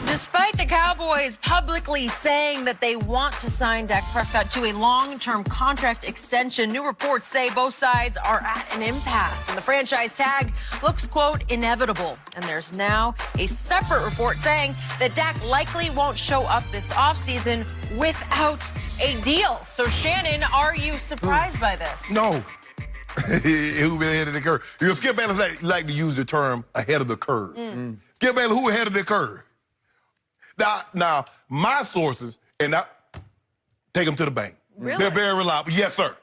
Despite the Cowboys publicly saying that they want to sign Dak Prescott to a long-term contract extension, new reports say both sides are at an impasse, and the franchise tag looks, quote, inevitable. And there's now a separate report saying that Dak likely won't show up this offseason without a deal. So, Shannon, are you surprised by this? No. Who been ahead of the curve? You know, Skip Bayless like to use the term ahead of the curve. Skip Bayless, who ahead of the curve? Now, my sources, and I take them to the bank. Really? They're very reliable. Yes, sir.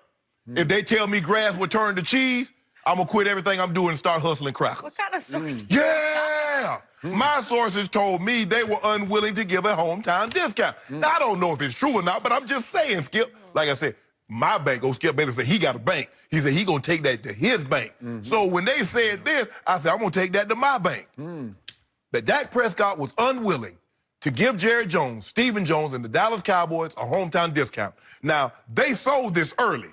If they tell me grass will turn to cheese, I'm going to quit everything I'm doing and start hustling crackers. What kind of sources? Yeah! My sources told me they were unwilling to give a hometown discount. Now, I don't know if it's true or not, but I'm just saying, Skip. Like I said, my bank, Skip Bayless said he got a bank. He said he going to take that to his bank. So when they said this, I said, I'm going to take that to my bank. But Dak Prescott was unwilling to give Jerry Jones, Stephen Jones, and the Dallas Cowboys a hometown discount. Now, they sold this early.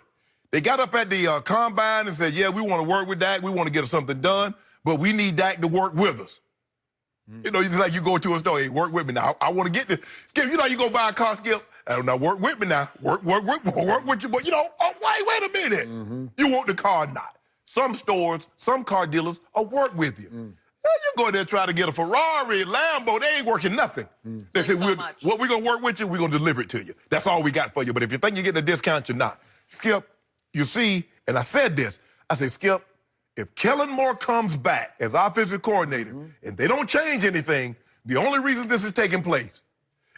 They got up at the combine and said, yeah, we want to work with Dak. We want to get something done, but we need Dak to work with us. You know, it's like you go to a store, hey, work with me now. I want to get this. Skip, you know, you go buy a car, Skip. Now, work with me now. Work with you. But, you know, oh, wait a minute. You want the car or not? Some stores, some car dealers will work with you. You go there try to get a Ferrari, Lambo, they ain't working nothing. They say, what we going to work with you, we're going to deliver it to you. That's all we got for you. But if you think you're getting a discount, you're not. Skip, you see, and I said this, I said, Skip, if Kellen Moore comes back as offensive coordinator and they don't change anything, the only reason this is taking place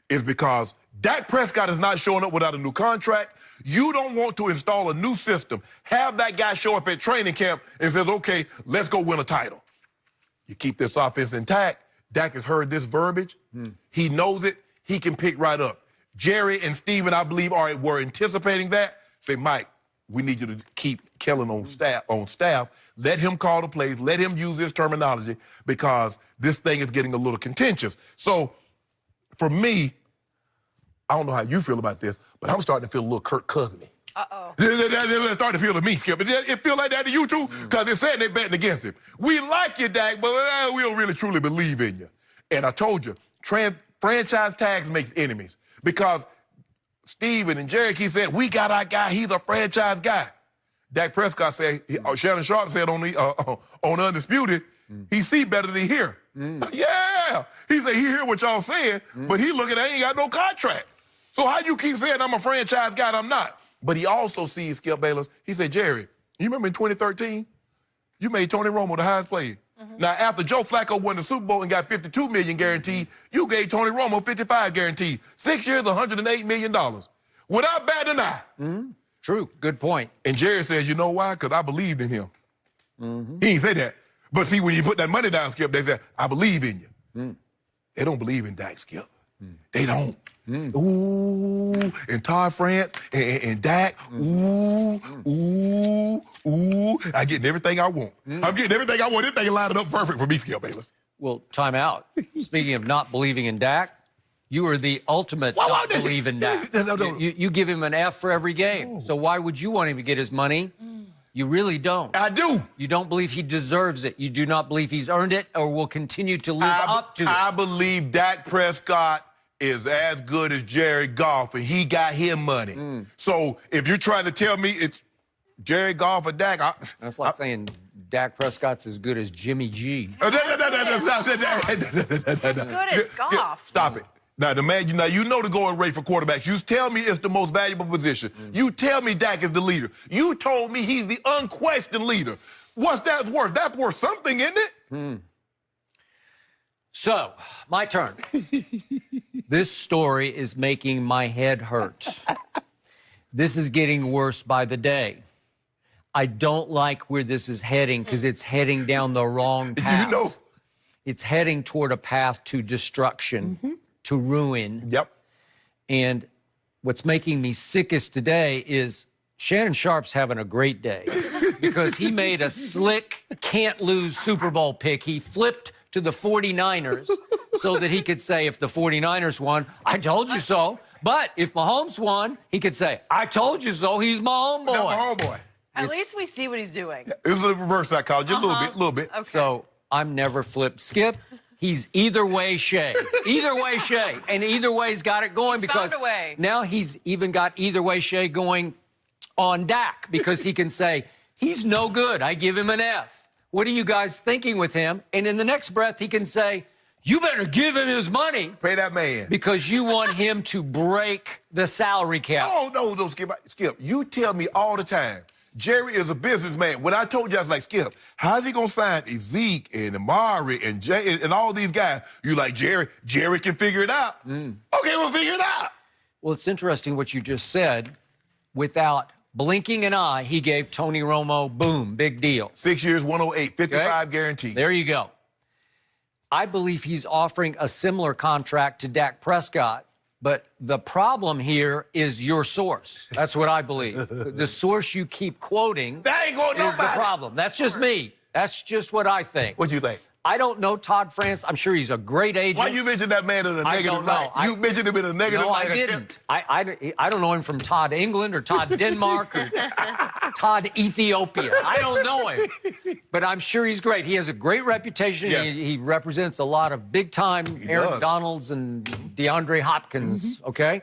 is because Dak Prescott is not showing up without a new contract. You don't want to install a new system. Have that guy show up at training camp and says, okay, let's go win a title. You keep this offense intact. Dak has heard this verbiage. He knows it. He can pick right up. Jerry and Steven, I believe, were anticipating that. Say, Mike, we need you to keep Kellen on staff. Let him call the plays. Let him use his terminology because this thing is getting a little contentious. So, for me, I don't know how you feel about this, but I'm starting to feel a little Kirk Cousiny. Uh-oh. It's starting to feel to me, Skip. It feel like that to you, too? Because they're saying they're betting against him. We like you, Dak, but we don't really truly believe in you. And I told you, franchise tags makes enemies. Because Steven and Jerry, he said, we got our guy. He's a franchise guy. Dak Prescott said, Shannon Sharp said on Undisputed, he see better than he hear. Yeah. He said he hear what y'all saying, but he looking at, he ain't got no contract. So how you keep saying I'm a franchise guy and I'm not? But he also sees Skip Bayless. He said, Jerry, you remember in 2013? You made Tony Romo the highest player. Now, after Joe Flacco won the Super Bowl and got $52 million guaranteed, you gave Tony Romo $55 guaranteed. 6 years, $108 million. Without batting an eye. True. Good point. And Jerry says, you know why? Because I believed in him. He ain't say that. But see, when you put that money down, Skip, they said, I believe in you. They don't believe in Dak, Skip. They don't. Ooh, and Todd France and Dak. Ooh. I'm getting everything I want. I'm getting everything I want. This thing lined up perfect for me, Skip Bayless. Well, time out. Speaking of not believing in Dak, you are the ultimate not believe in Dak. No. You give him an F for every game. So why would you want him to get his money? You really don't. I do. You don't believe he deserves it. You do not believe he's earned it or will continue to live up to it. I believe Dak Prescott is as good as Jerry Goff, and he got him money. So if you're trying to tell me it's Jerry Goff or Dak, that's like saying Dak Prescott's as good as Jimmy G. As good as Goff. Stop it. Now, the man, you know the going rate for quarterbacks. You tell me it's the most valuable position. You tell me Dak is the leader. You told me he's the unquestioned leader. What's that worth? That's worth something, isn't it? So, my turn. This story is making my head hurt. This is getting worse by the day. I don't like where this is heading because it's heading down the wrong path. You know. It's heading toward a path to destruction, to ruin. Yep. And what's making me sickest today is Shannon Sharp's having a great day because he made a slick, can't-lose Super Bowl pick. He flipped to the 49ers so that he could say, if the 49ers won, I told you so. But if Mahomes won, he could say, I told you so. He's my homeboy. My homeboy. At least we see what he's doing. It was a reverse psychology, a little bit. Okay. So I'm never flipped. Skip, he's either way Shay. Either way Shay. And either way's got it going because found a way. now he's even got either way Shay going on Dak because he can say, he's no good. I give him an F. What are you guys thinking with him? And in the next breath, he can say, you better give him his money. Pay that man. Because you want him to break the salary cap. Oh, no, Skip. Skip, you tell me all the time, Jerry is a businessman. When I told you, I was like, Skip, how's he going to sign Zeke and Amari and Jay and all these guys? You like, Jerry can figure it out. Okay, we'll figure it out. Well, it's interesting what you just said. Without blinking an eye, he gave Tony Romo, boom, big deal. 6 years, 108, 55 guaranteed. There you go. I believe he's offering a similar contract to Dak Prescott, but the problem here is your source. That's what I believe. The source you keep quoting That ain't going is the nobody. problem. That's just me. That's just what I think. What do you think? I don't know Todd France. I'm sure he's a great agent. Why you mentioned that man in a negative don't know. light? You mentioned him in a negative No, light. I didn't. I don't know him from Todd England or Todd Denmark or Todd Ethiopia. I don't know him. But I'm sure he's great. He has a great reputation. Yes. He represents a lot of big-time Aaron does. Donalds and DeAndre Hopkins, okay?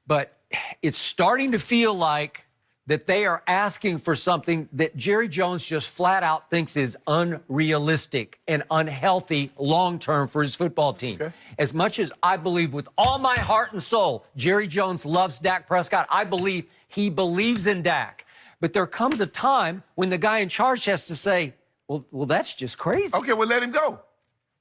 But it's starting to feel like that they are asking for something that Jerry Jones just flat out thinks is unrealistic and unhealthy long-term for his football team. Okay. As much as I believe with all my heart and soul, Jerry Jones loves Dak Prescott, I believe he believes in Dak. But there comes a time when the guy in charge has to say, well, that's just crazy. Okay, well, let him go.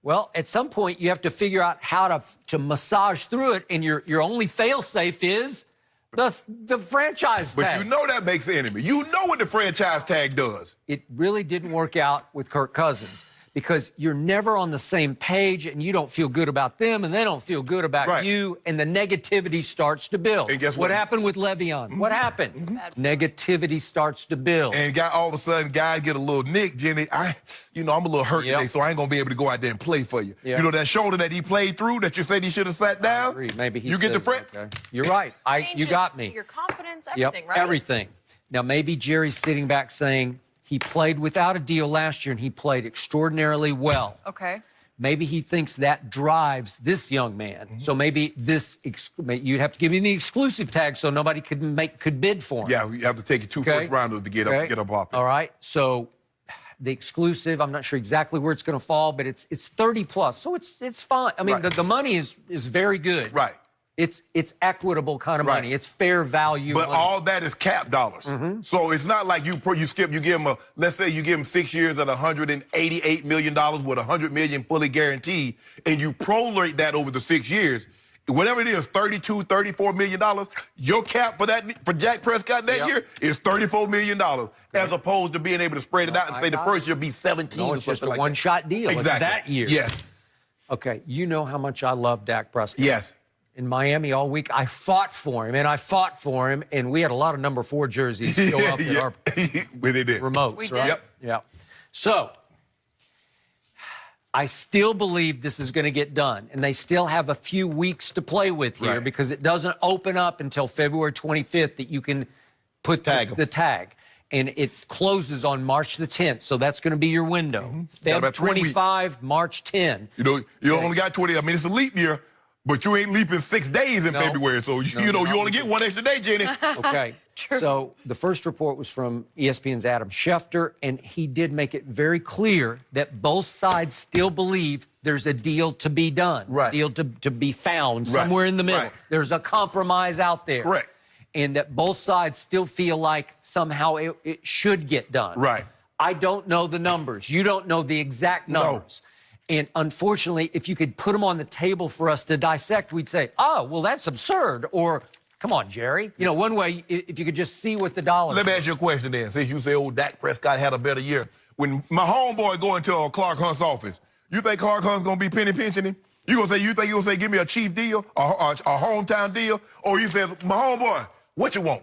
Well, at some point, you have to figure out how to massage through it, and your only fail-safe is the franchise tag. But you know that makes the enemy. You know what the franchise tag does. It really didn't work out with Kirk Cousins because you're never on the same page and you don't feel good about them and they don't feel good about Right. you and the negativity starts to build. And guess what what? happened with Le'Veon? What happened? Negativity starts to build. And all of a sudden, guys get a little nick, Jenny. I'm a little hurt Yep. today, so I ain't gonna be able to go out there and play for you. Yep. You know that shoulder that he played through that you said he should have sat down? I agree. Maybe he You get the says, fret. okay. You're right. You Changes got me. Your confidence, Yep, everything, right? everything. Now, maybe Jerry's sitting back saying he played without a deal last year and he played extraordinarily well. Okay. Maybe he thinks that drives this young man. Mm-hmm. So maybe you'd have to give him the exclusive tag so nobody could bid for him. Yeah, you have to take your two Okay. first rounders to get up off it. All right. So the exclusive, I'm not sure exactly where it's going to fall, but it's 30 plus. So it's fine. I mean, Right. the money is very good. Right. It's equitable kind of Right. money. It's fair value But money. all that is cap dollars. So it's not like you give him let's say you give him 6 years at $188 million with $100 million fully guaranteed, and you prorate that over the 6 years. Whatever it is, $32, $34 million, your cap for Dak Prescott that Yep. year is $34 million, as opposed to being able to spread it out and I say the got first it. year be 17 No, or it's just something a like that. one-shot deal. Exactly. It's that year. Yes. Okay, you know how much I love Dak Prescott. Yes. In Miami all week, I fought for him, and we had a lot of number 4 jerseys show up in our But they did. remotes, We did. right? Yep. Yeah. So, I still believe this is going to get done, and they still have a few weeks to play with here Right. because it doesn't open up until February 25th that you can put Tag 'em. the tag. And it closes on March the 10th, so that's going to be your window. Got Feb about 3 weeks. 25, March 10. You know, you only got 20. I mean, it's a leap year, but you ain't leaping 6 days in No. February. So, you only get one extra day, Jenny. Okay. So the first report was from ESPN's Adam Schefter, and he did make it very clear that both sides still believe there's a deal to be done, Right. deal to be found Right. somewhere in the middle. Right. There's a compromise out there. Correct. And that both sides still feel like somehow it should get done. Right. I don't know the numbers. You don't know the exact No. numbers. And unfortunately, if you could put them on the table for us to dissect, we'd say, oh, well, that's absurd. Or, come on, Jerry. You know, one way, if you could just see what the dollars Let me ask you a question then. Since you say, Dak Prescott had a better year. When my homeboy go into Clark Hunt's office, you think Clark Hunt's going to be penny pinching him? You think you gonna say, give me a chief deal, a hometown deal? Or you said, my homeboy, what you want?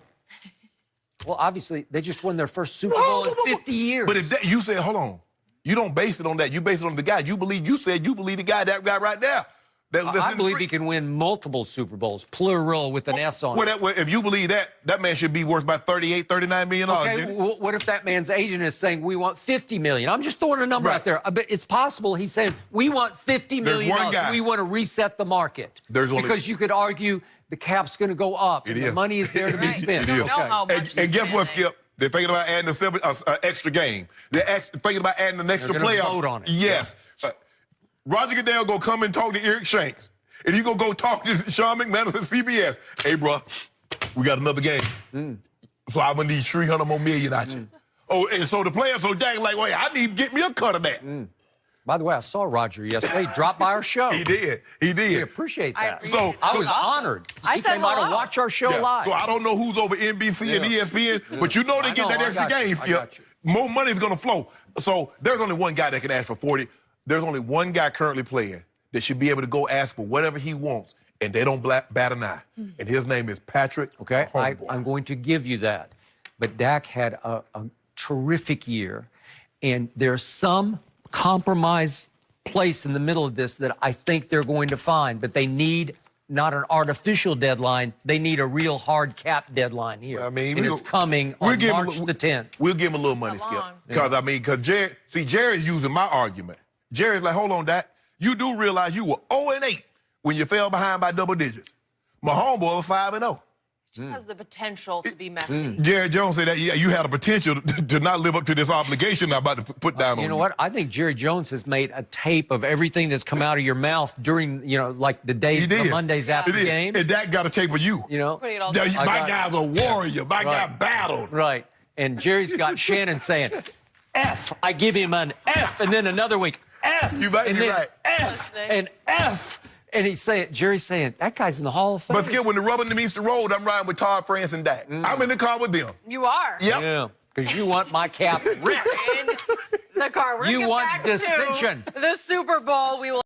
Well, obviously, they just won their first Super Bowl in 50 years. But if you said, hold on, you don't base it on that. You base it on the guy. You said you believe the guy, that guy right there. I believe he can win multiple Super Bowls, plural with an S on it. If you believe that, that man should be worth about $38, $39 million. Okay, what if that man's agent is saying we want $50 million? I'm just throwing a number out there. But it's possible he's saying we want $50 million. We want to reset the market. Because you could argue the cap's going to go up. And the money is there to be spent. We don't know how much and guess what, Skip? They're thinking about adding an extra game. They're thinking about adding an extra playoff. Vote on it. Yes. Roger Goodell go come and talk to Eric Shanks. And he go talk to Sean McManus at CBS. Hey, bro, we got another game. So I'm going to need $300 more million out you. Oh, and so the players, Dak like, wait, I need to get me a cut of that. By the way, I saw Roger yesterday. He dropped by our show. He did. We appreciate that. I was honored. I said came out to watch our show live. So I don't know who's over NBC and ESPN, but you know they get that extra game, Skip. More money is going to flow. So there's only one guy that can ask for 40. There's only one guy currently playing that should be able to go ask for whatever he wants, and they don't bat an eye. And his name is Patrick. Okay, I'm going to give you that. But Dak had a terrific year, and there's some compromise place in the middle of this that I think they're going to find, but they need not an artificial deadline. They need a real hard cap deadline here. I mean, and it's coming on March the 10th. We'll give him a little money, Skip. Because Jerry's using my argument. Jerry's like, hold on, Dak. You do realize you were 0-8 when you fell behind by double digits. My homeboy was 5-0. Just has the potential to be messy. Jerry Jones said that you had a potential to not live up to this obligation I'm about to put down on you. You know what? I think Jerry Jones has made a tape of everything that's come out of your mouth during, like the days, the Mondays after the game. And Dak got a tape of you. You know? My guy's a warrior. My guy battled. Right. And Jerry's got Shannon saying, F. I give him an F. And then another week, F. You might and be then right. F. And F. And Jerry's saying, that guy's in the Hall of Fame. But Skip, when the rubber meets the road, I'm riding with Todd France and Dak. I'm in the car with them. You are. Yep. Yeah, because you want my cap ripped. In the car. We're You want back dissension. to the Super Bowl. We will